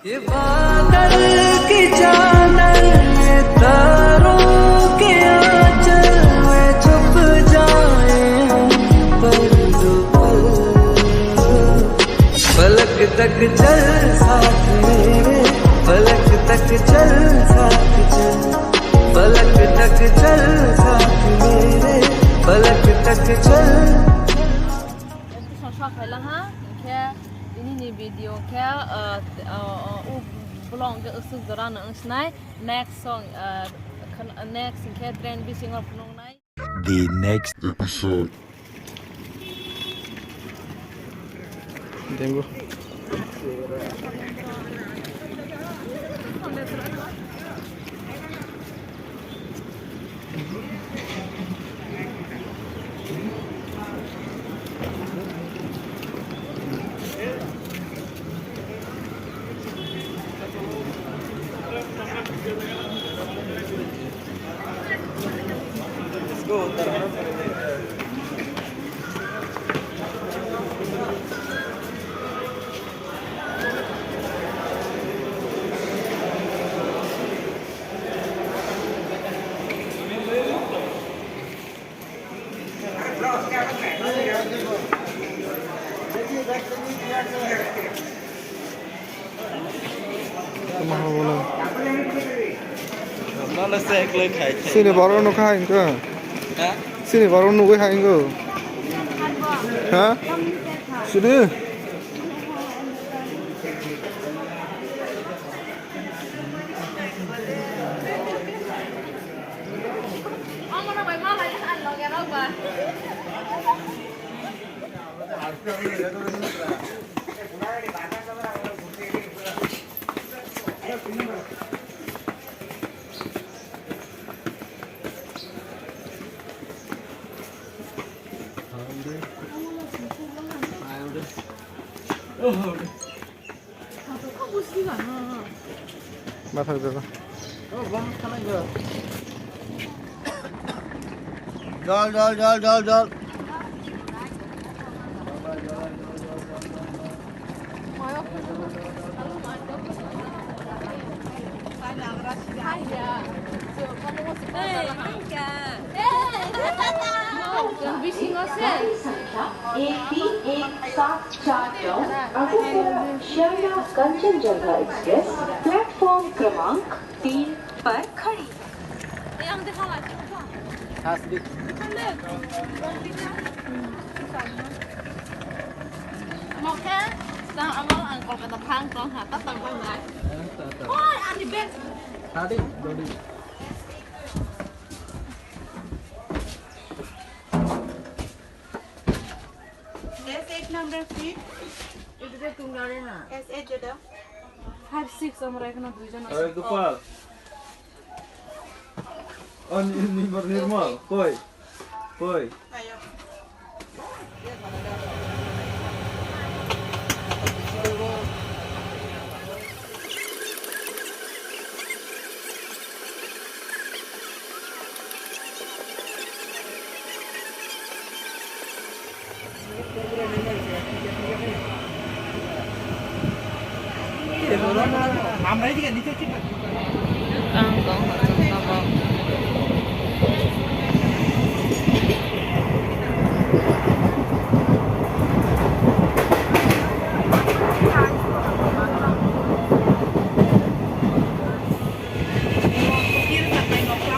ये बादल की चादर ये तारों के आंचल में छुप जाए हम पर दो पल पलक तक चल साथ मेरे पलक तक चल साथ चल पलक तक चल साथ मेरे पलक तक चल ini video belong ke usuk doran nai next song next trend bi single penong nai the next episode. Tengok. Let's go. Nó là xe lên khai xin để bảo nó khai anh cơ xin để bảo nó nuôi khai anh cơ hả xin đi ông nó mày mau lại anh lo cái đó mà mà thật rồi Jol Kanchenjunga express platform क्रमांक 3 पर खड़ी một cái sao ông nói ăn kolkata thang con hả tắt tầng quay lại ôi ăn thì biết đi rồi đi S8 number feet. এটা তুমি গাড়ি না S8 যেটা 5 6 আমরা এখানে দুইজন আছি Oi, Gopal. Oh, ini normal. Koi. ayo. আমরা এদিকে নিচে ঠিক Kangkong atau tabak.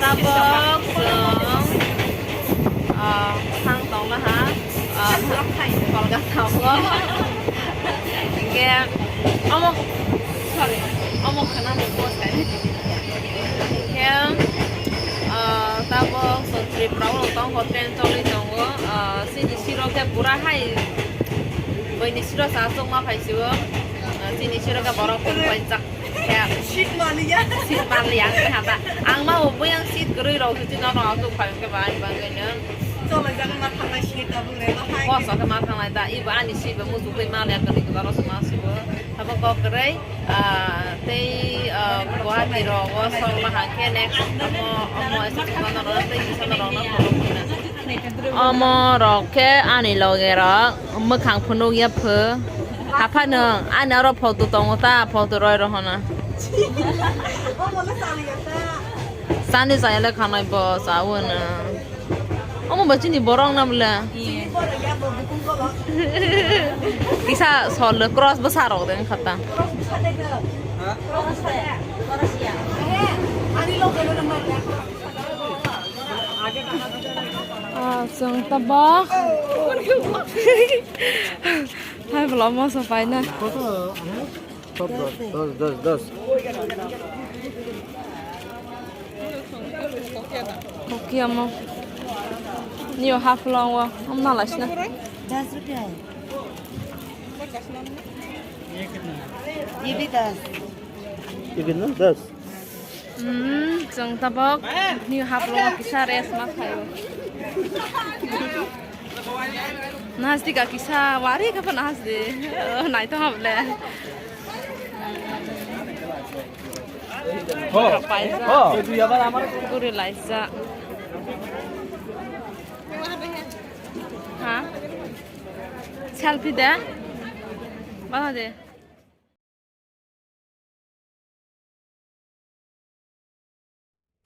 Tabak kangkong lah ha. Kalau nggak tahu loh. Kayak omong sorry omong kena membuat kan. Tao sốt trip rau lòng tao có trên cho lên trong đó xin đi xí cái bura hay với đi xí sao xong mà phải sửa xin đi xí cái bảo nó cũng phải chắc kẹt xịt mà liền cái hả ta ăn mà hôm bữa ăn xịt cái rồi thì nó cũng phải cái bài cái nhớ So là rằng mà thằng này xịt là bữa này nó hay. có sao cái mà thằng này ta ít bữa ăn đi xịt với mua số cái mà liền cái đó nó xong mà sửa thằng có cái thì qua thì rồi có xong mà hàng kia này ông xịt nó tới thì sao nó rồi ke ani logera mekang phunu ya phe 하파는 안으로 포도 동었다 포도 로이로하나 산에 자야래 가나 뭐 사원은 어머 멋지니 뭐랑 남래 기사 솔 크로스 besar dengan kata Seng tabak. Hai belum mau sampai na. Dos. Oke amo. Ni half long wa. Om na las na. 10 रुपया है ये भी 10 ये कितना 10 Seng tabak. Ni half long kisah res mak kayo. Nas di kisah wari kapan nas di. Nai to ham le. Guru laisa. Ha? Selfie deh. Mana deh?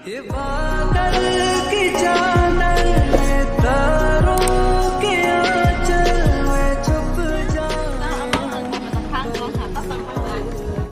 ये बादल की